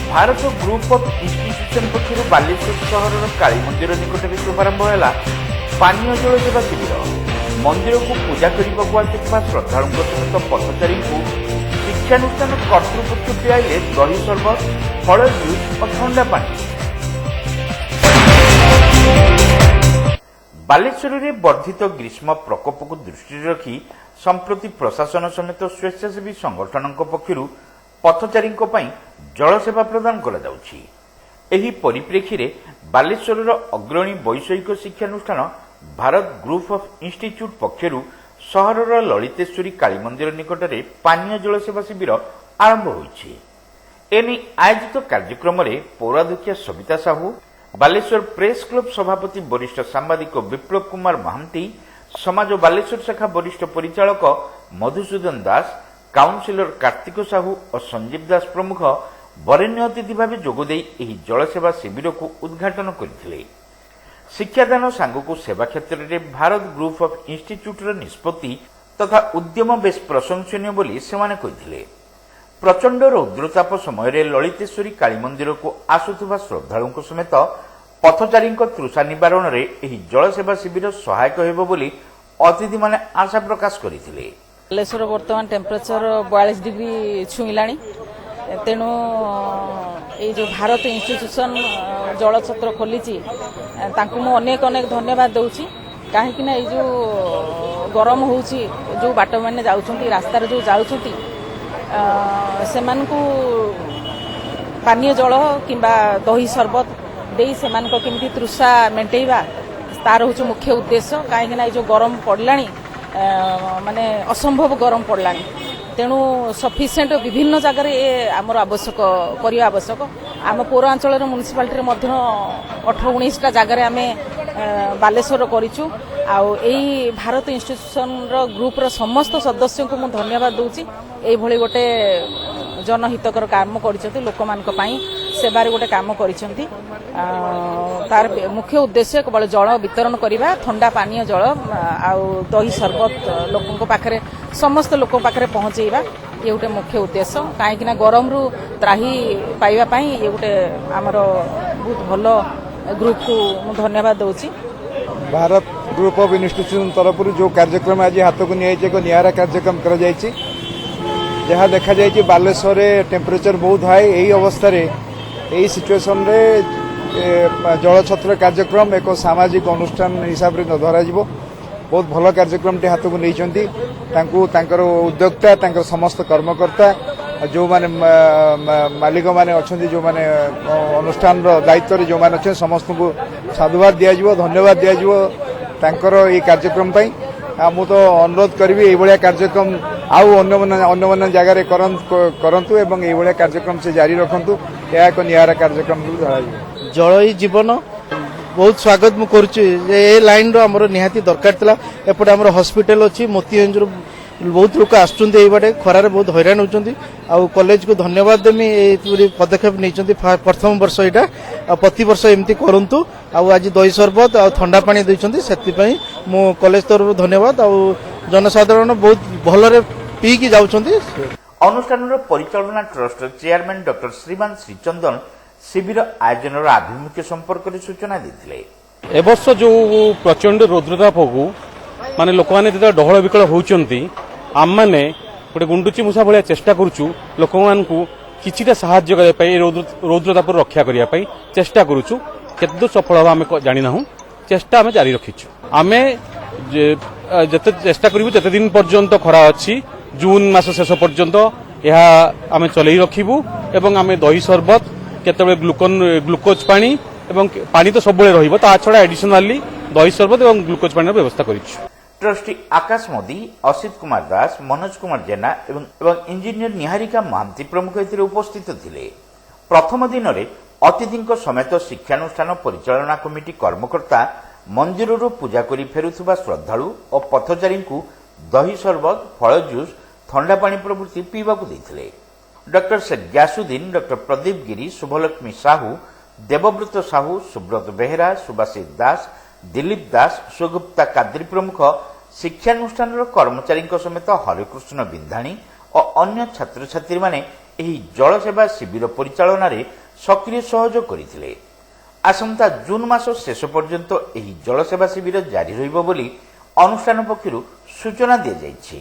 Bharat group of institution पक्षर बालेश्वर सहर काली मंदिर निकट में शुभारंभ है पानीय जल सेवा शिविर। मंदिर को पूजा करने आसुवा श्रद्धालुओं सहित पथचारी शिक्षानुष्ठान कर्तृपक्ष पियाइले दही शरबत, फल जूस और ठंडा पानी। बालेश्वर में वर्धित ग्रीष्म प्रकोप को दृष्टि रखी संप्रति प्रशासन समेत स्वेच्छासेवी संगठन पक्षर पथचारी जल सेवा प्रदान करा जाउछि। एही परिप्रेक्षी रे बालेश्वर अग्रणी वैषयिक शिक्षानुष्ठान Bharat group of institute पक्षर सहरर Lalitheshwari काली मंदिर निकट में पानीय जल सेवा शिविर आरंभ होइछि। एने आयोजित कार्यक्रम में पौराध्यक्ष सविता साहू, बालेश्वर प्रेस क्लब सभापति वरिष्ठ सांबादिक विप्लव कुमार महांती, समाज बालेश्वर शाखा वरिष्ठ परिचालक मधुसूदन दास, काउंसिलर कार्तिक साहू और संजीव दास प्रमुख वरेण्य अतिथि भाव जोगदे एही जलसेवा शिविर को उद्घाटन करथिले। शिक्षादान सांगको सेवा क्षेत्र में भारत ग्रुप ऑफ इंस्टीट्यूट निष्पत्ति तथा उद्यम बेस प्रशंसनीय बोली सेमाने कहिथिले। प्रचंड रौद्रताप समय ललितेश्वरी काली मंदिर को आसुवा श्रद्धालुओं समेत पथचारी तृषा निवारण में एही जलसेवा शिविर सहायक हेबो बोली अतिथि माने आशा प्रकाश करथिले। बालेश्वर वर्तमान टेम्परेचर 42 डिग्री छुईलाणी, तेणु ये जो भारत इंस्टीट्यूशन जल छत्र खोली मु अनेक अनेक धन्यवाद दूची। कहीं ये जो गरम होउची, जो बाट मैंने जाउछंती रास्तार जो जाउछंती सेमानकु पानीय जल किंबा दही शरबत देई सेमानक केमती तृषा मेंटेइबा तार होउछ मुख्य उद्देश्य। कहीं ये जो गरम पड़लाणी माने असंभव गरम पड़लाणी, तेणु सफिशिएंट विभिन्न जगह आमर आवश्यक करिया आवश्यक। आम पौरांचल म्युनिसिपालिटी 18-19 जगह आम बालेश्वर करिछु। आउ एई भारत इंस्टीट्यूशन ग्रुप रो समस्त सदस्यों को मैं धन्यवाद दूची। एई भली गोटे जनहितकर काम करिसथि, लोक मानक पई सेवारे गोटे काम करिसथि। तार मुख्य उद्देश्य केवल जल वितरण करिबा, ठंडा पानीय जल आउ दही शरबत लोकन पाखरे समस्त लोक पाखरे पहुंचेबा, ये गोटे मुख्य उद्देश्य। कहीं गरम रु त्राही पाइबा पई ये गोटे आमर बहुत भलो ग्रुप को मैं धन्यवाद दूची। भारत ग्रुप ऑफ इंस्टीट्यूशन तरफ जो कार्यक्रम आज हाथ को निया एक नियारा कार्यक्रम करा जायछि, जहाँ देखा जायछि बालेश्वर टेम्परेचर बहुत हाई। यही अवस्था रे यही सिचुएशन रे जल छत्र कार्यक्रम एक सामाजिक अनुष्ठान हिसाब से धरा जीवो। बहुत भल कार्यक्रम टे हाथ को नहीं उद्योक्ता समस्त कर्मकर्ता जो माने मालिक माने अच्छे जो माने अनुष्ठान दायित्व जो माने अच्छे समस्त को साधुवाद दिया धन्यवाद दिया ये कार्यक्रम पाई। मु तो अनुरोध करी ये कार्यक्रम आउ अन्य जगह करंतु एवं ये कार्यक्रम से जारी रखंतु। यह एक नियारा कार्यक्रम धरा जल ही जीवन बहुत स्वागत मु करुच्ची। ए लाइन रो हमरो निहाती दरकार थिला। एपटे हमरो हॉस्पिटल अछि, मोतीगंज रो बहुत लोक आसुचंती, एई बाटे खरारे बहुत हैरान होचंती। आ कॉलेज को धन्यवाद देमी ए पूरी पदक्षेप नैचंती। प्रथम वर्ष एटा प्रति वर्ष एमती करंतु। आ आज दही शरबत आ ठंडा पानी दैचंती, सेति पई मु कॉलेज तरफ धन्यवाद। आ जनसाधारण बहुत भलरे पी की जाउचंती। अनुष्ठान परिचालना ट्रस्ट चेयरमैन डॉक्टर श्रीमान श्रीचंदन शिविर आयोजन आभिमुख्य संपर्क में सूचना देते। ए वर्ष जो प्रचंड रौद्रताप को माने लोक मैंने जो डहल विकल होती, आम मैंने गोटे गुंडुची मूषा भाया चेष्टा करुचु लोक मानू किछिटा साहाय्य करने रौद्रताप रक्षा करने चेष्टा करुचु। केते सफल हम आम जानी ना, चेष्टा आम जारी रखीचु। आम जिते चेष्टा करूँ जिते दिन पर्यंत खरा अच्छी जून मास शेष पर्यंत यह आम चलई रखिबू। एवं आम दही शरबत केतबे ग्लुकोज पानी एवं पानी तो सब रहिबो, ता छडा एडिशनाली दही शरबत एवं ग्लुकोज पानी व्यवस्था करिछु। ट्रस्टी आकाश मोदी, असित कुमार दास, मनोज कुमार जेना एवं इंजीनियर निहारिका महांती प्रमुख एथिरे उपस्थित थिले। प्रथम दिन में अतिथि समेत शिक्षानुष्ठान परिचालना कमिटी कर्मकर्ता मंदिर पूजा करी फेरुथुबा श्रद्धालु और पथचारी दही शरबत, फल जूस, ठंडा पानी प्रभृति पीवाकू देथिले। डॉक्टर शेख ग्यासुद्दीन, डॉक्टर प्रदीप गिरी, शुभलक्ष्मी साहू, देवव्रत साहू, सुब्रत बेहेरा, सुभाषित दास, दिलीप दास, सुगुप्ता काद्री प्रमुख शिक्षानुष्ठान कर्मचारी समेत हरिकृष्ण बिंधाणी और अन्य छात्र छात्री माने ଏହି ଜଳସେବା ଶିବିର ପରିଚାଳନାରେ ସକ୍ରିୟ ସହଯୋଗ କରିଥିଲେ। ଆସନ୍ତା ଜୁନ୍ ମାସ ଶେଷ ପର୍ଯ୍ୟନ୍ତ ଏହି ଜଳସେବା ଶିବିର ଜାରି ରହିବ ବୋଲି ଅନୁଷ୍ଠାନ ପକ୍ଷରୁ ସୂଚନା ଦିଆଯାଇଛି।